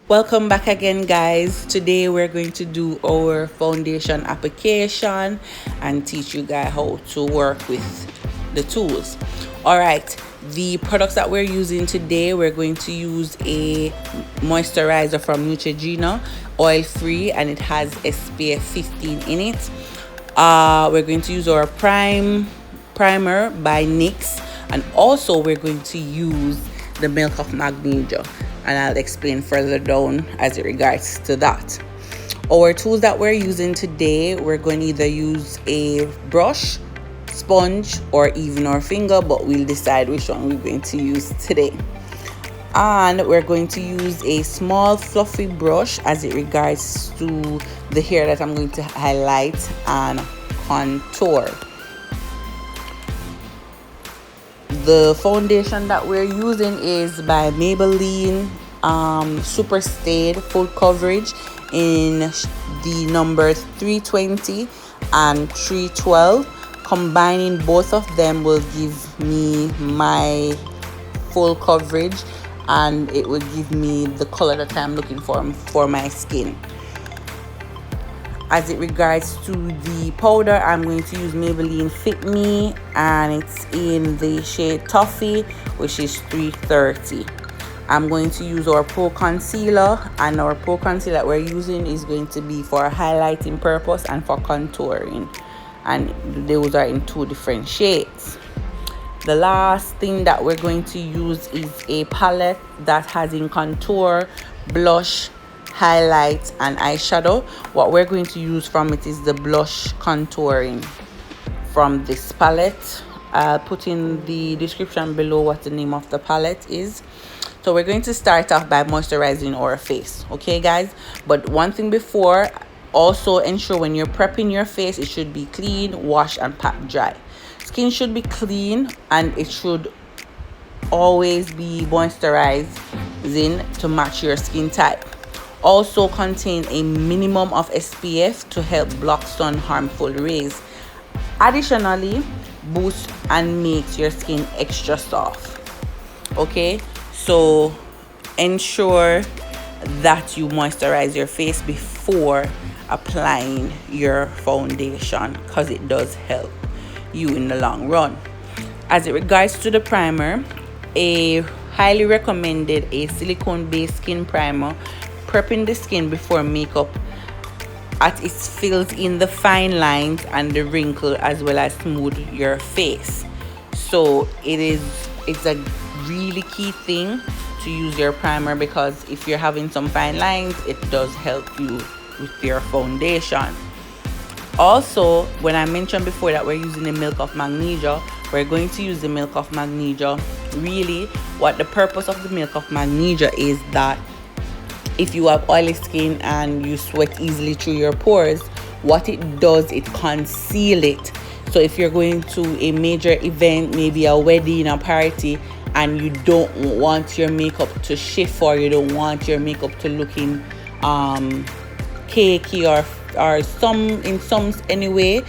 Welcome back again, guys. Today we're going to do our foundation application and teach you guys how to work with the tools. All right, the products that we're using today, we're going to use a moisturizer from Neutrogena, oil free, and it has SPF 15 in it. We're going to use our primer by NYX, and also we're going to use the milk of magnesia, and I'll explain further down as it regards to that. Our tools that we're using today, we're going to either use a brush, sponge, or even our finger, but we'll decide which one we're going to use today. And we're going to use a small fluffy brush as it regards to the hair that I'm going to highlight and contour. The foundation that we're using is by Maybelline Super Stayed Full Coverage in the numbers 320 and 312. Combining both of them will give me my full coverage, and it will give me the color that I'm looking for my skin. As it regards to the powder, I'm going to use Maybelline Fit Me, and it's in the shade Toffee, which is 330. I'm going to use our Pro Concealer, and our Pro Concealer that we're using is going to be for highlighting purpose and for contouring, and those are in two different shades. The last thing that we're going to use is a palette that has in contour, blush, highlight, and eyeshadow. What we're going to use from it is the blush contouring from this palette. I'll put in the description below what the name of the palette is. So we're going to start off by moisturizing our face, okay guys? But one thing before, also ensure when you're prepping your face, it should be clean, washed, and pat dry. Skin should be clean, and it should always be moisturizing to match your skin type. Also contain a minimum of SPF to help block sun harmful rays. Additionally, boost and makes your skin extra soft. Okay, so ensure that you moisturize your face before applying your foundation, because it does help you in the long run. As it regards to the primer, a highly recommended a silicone based skin primer, prepping the skin before makeup as it fills in the fine lines and the wrinkle, as well as smooth your face. So it's a really key thing to use your primer, because if you're having some fine lines, it does help you with your foundation. Also, when I mentioned before that we're using the milk of magnesia, we're going to use the milk of magnesia. Really, what the purpose of the milk of magnesia is that if you have oily skin and you sweat easily through your pores, what it does, it conceals it. So if you're going to a major event, maybe a wedding, a party, and you don't want your makeup to shift, or you don't want your makeup to looking cakey or some anyway,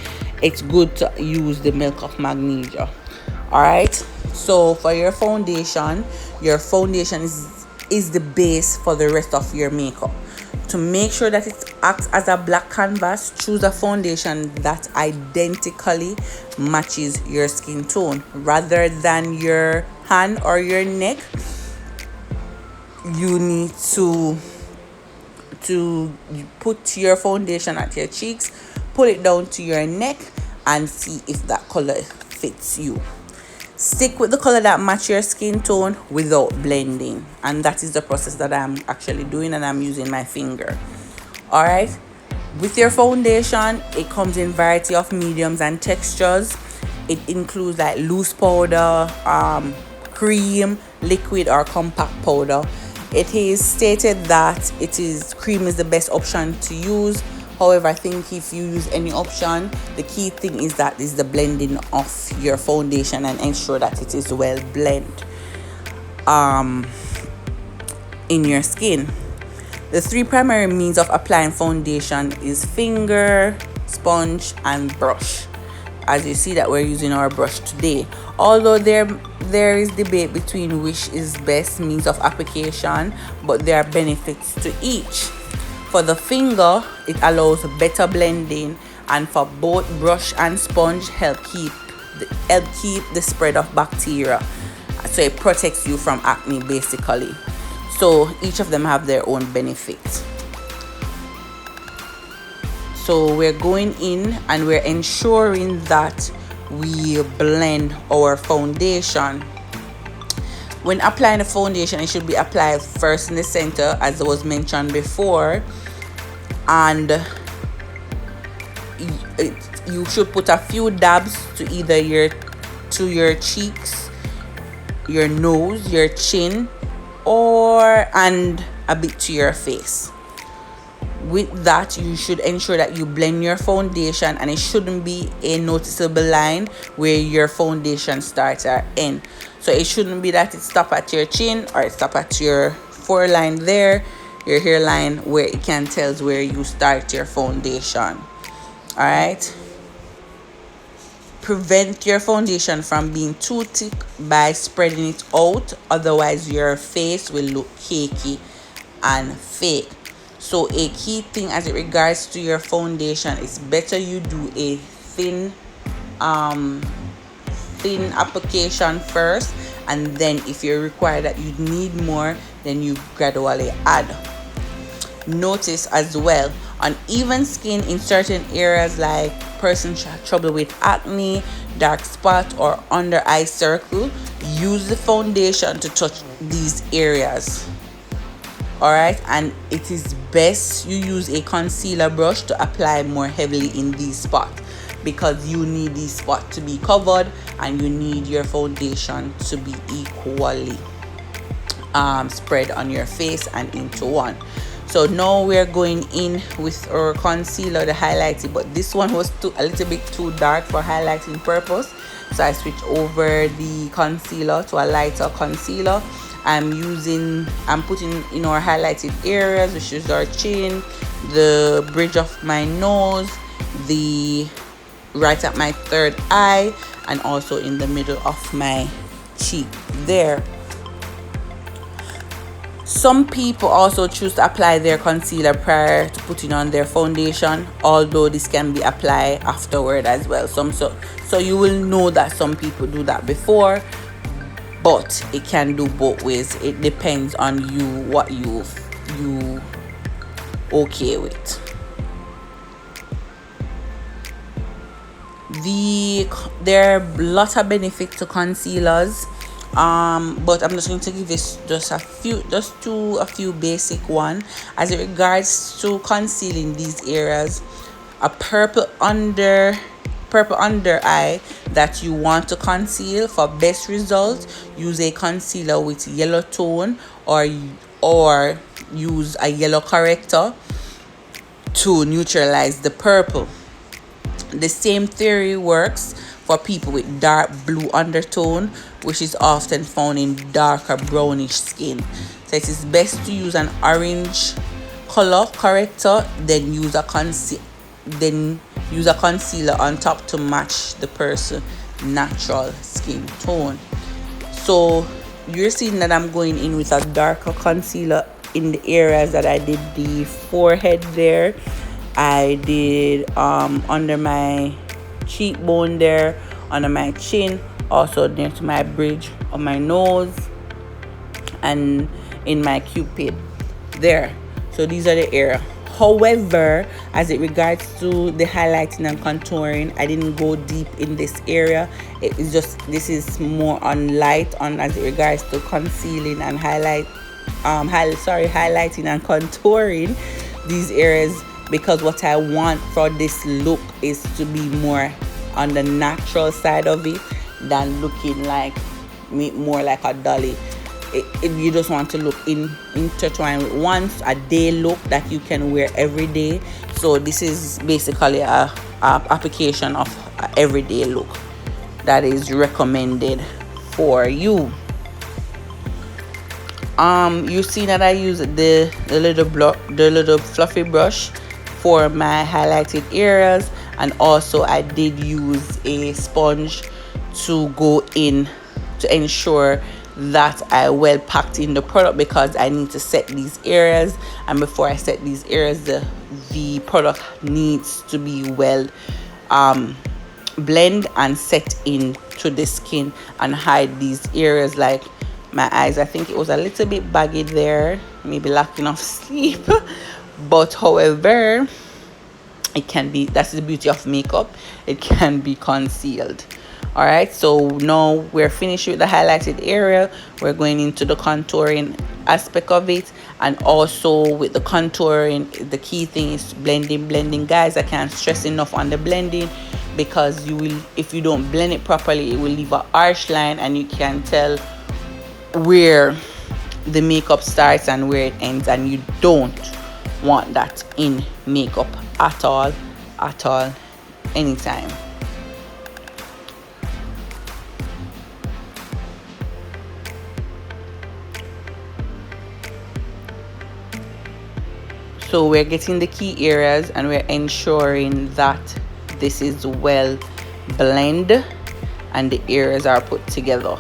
it's good to use the milk of magnesia. All right, so for your foundation is the base for the rest of your makeup. To make sure that it acts as a black canvas, choose a foundation that identically matches your skin tone. Rather than your hand or your neck, you need to put your foundation at your cheeks, pull it down to your neck, and see if that color fits you. Stick with the color that match your skin tone without blending, and that is the process that I'm actually doing, and I'm using my finger. All right, with your foundation, it comes in variety of mediums and textures. It includes like loose powder, cream, liquid, or compact powder. It is stated that cream is the best option to use. However, I think if you use any option, the key thing is the blending of your foundation, and ensure that it is well blend in your skin. The three primary means of applying foundation is finger, sponge, and brush. as you see that we're using our brush today. Although there is debate between which is best means of application, but there are benefits to each. For the finger, it allows better blending, and for both brush and sponge help keep the spread of bacteria, so it protects you from acne basically. So each of them have their own benefits. So we're going in and we're ensuring that we blend our foundation. When applying the foundation, it should be applied first in the center, as was mentioned before, and you should put a few dabs to either your cheeks, your nose, your chin, and a bit to your face. With that, you should ensure that you blend your foundation, and it shouldn't be a noticeable line where your foundation starts or ends. So it shouldn't be that it stops at your chin or it stops at your foreline there, your hairline, where it can tell where you start your foundation. Alright, prevent your foundation from being too thick by spreading it out, otherwise your face will look cakey and fake. So a key thing as it regards to your foundation, it's better you do a thin application first, and then if you require that you need more, then you gradually add. Notice as well, uneven skin in certain areas, like person trouble with acne, dark spot, or under eye circle, use the foundation to touch these areas. Alright, and it is best you use a concealer brush to apply more heavily in these spots, because you need these spots to be covered and you need your foundation to be equally spread on your face and into one. So now we're going in with our concealer, the highlighting, but this one was a little bit too dark for highlighting purpose, so I switched over the concealer to a lighter concealer. I'm putting in our highlighted areas, which is our chin, the bridge of my nose, right at my third eye, and also in the middle of my cheek there. Some people also choose to apply their concealer prior to putting on their foundation, although this can be applied afterward as well. So you will know that some people do that before, but it can do both ways. It depends on you, what you okay with. There are lots of benefits to concealers, but I'm just going to give this just a few basic one. As it regards to concealing these areas, a purple under eye that you want to conceal, for best results, use a concealer with yellow tone, or use a yellow corrector to neutralize the purple. The same theory works for people with dark blue undertone, which is often found in darker brownish skin. So it is best to use an orange color corrector, then use a concealer on top to match the person's natural skin tone. So you're seeing that I'm going in with a darker concealer in the areas that I did the forehead there. I did under my cheekbone there, under my chin, also near to my bridge of my nose, and in my cupid there. So these are the areas. However, as it regards to the highlighting and contouring, I didn't go deep in this area. It is just, this is more on light on as it regards to concealing and highlighting and contouring these areas, because what I want for this look is to be more on the natural side of it than looking like more like a dolly. You just want to look intertwined with once a day look that you can wear every day. So this is basically a application of a everyday look that is recommended for you. You see that I use the little fluffy brush for my highlighted areas, And also I did use a sponge to go in to ensure that I well packed in the product, because I need to set these areas, and before I set these areas, the product needs to be well blend and set into the skin and hide these areas like my eyes. I think it was a little bit baggy there, maybe lacking of sleep, but however, it can be, that's the beauty of makeup, it can be concealed. All right, so now we're finished with the highlighted area. We're going into the contouring aspect of it, and also with the contouring, the key thing is blending, guys. I can't stress enough on the blending, because you will, if you don't blend it properly, it will leave a harsh line, and you can tell where the makeup starts and where it ends, and you don't want that in makeup at all anytime. So we're getting the key areas and we're ensuring that this is well blend and the areas are put together.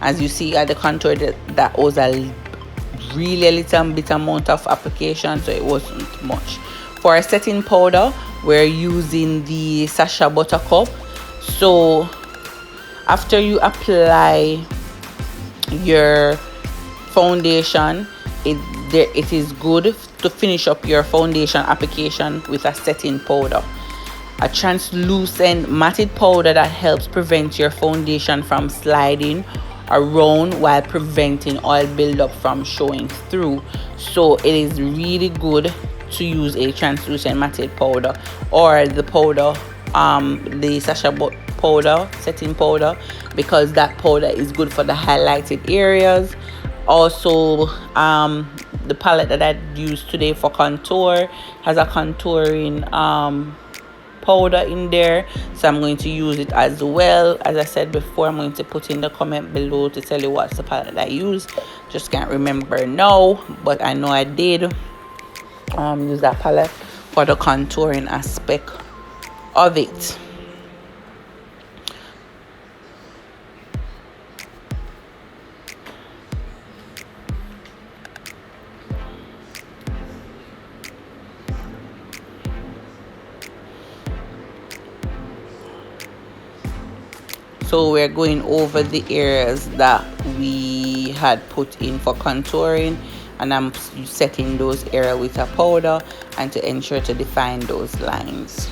As you see at the contour, that was a really little bit amount of application, so it wasn't much. For a setting powder, we're using the Sacha Buttercup. So after you apply your foundation, it is good to finish up your foundation application with a setting powder, a translucent matted powder that helps prevent your foundation from sliding around while preventing oil buildup from showing through. So it is really good to use a translucent matted powder, or the powder, the Sacha powder, setting powder, because that powder is good for the highlighted areas. Also, the palette that I used today for contour has a contouring powder in there, so I'm going to use it as well. As I said before, I'm going to put in the comment below to tell you what's the palette that I use. Just can't remember now, but I know I did use that palette for the contouring aspect of it. So we're going over the areas that we had put in for contouring, and I'm setting those areas with a powder and to ensure to define those lines.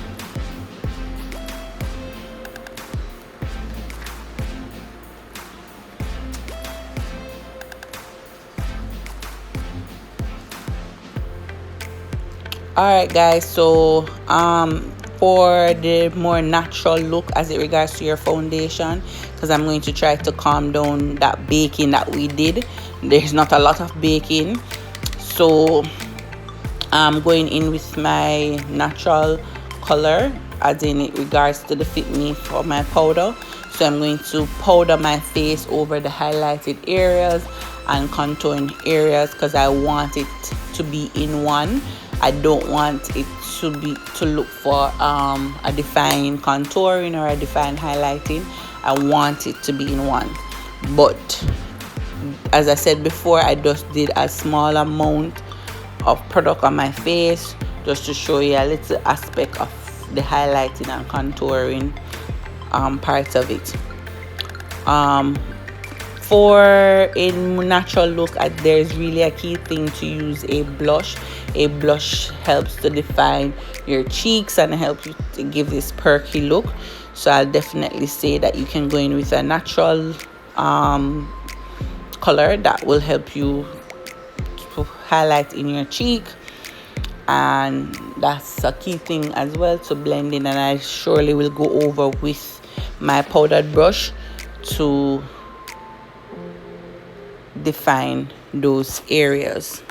Alright guys, so for the more natural look as it regards to your foundation, because I'm going to try to calm down that baking that we did. There's not a lot of baking, so I'm going in with my natural color as in it regards to the Fit Me for my powder. So I'm going to powder my face over the highlighted areas and contouring areas, because I want it to be in one. I don't want it to look for a defined contouring or a defined highlighting. I want it to be in one. But as I said before, I just did a small amount of product on my face just to show you a little aspect of the highlighting and contouring parts of it. For a natural look, there's really a key thing to use a blush. A blush helps to define your cheeks and helps you to give this perky look. So I'll definitely say that you can go in with a natural color that will help you to highlight in your cheek, and that's a key thing as well to blend in. And I surely will go over with my powdered brush to define those areas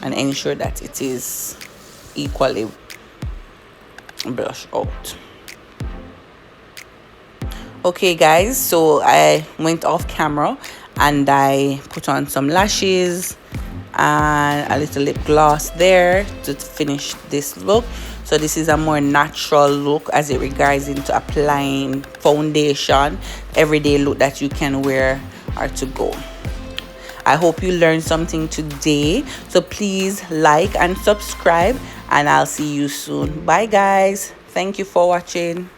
and ensure that it is equally brushed out. Okay guys, so I went off camera and I put on some lashes and a little lip gloss there to finish this look. So this is a more natural look as it regards into applying foundation, everyday look that you can wear or to go. I hope you learned something today. So please like and subscribe, and I'll see you soon. Bye guys. Thank you for watching.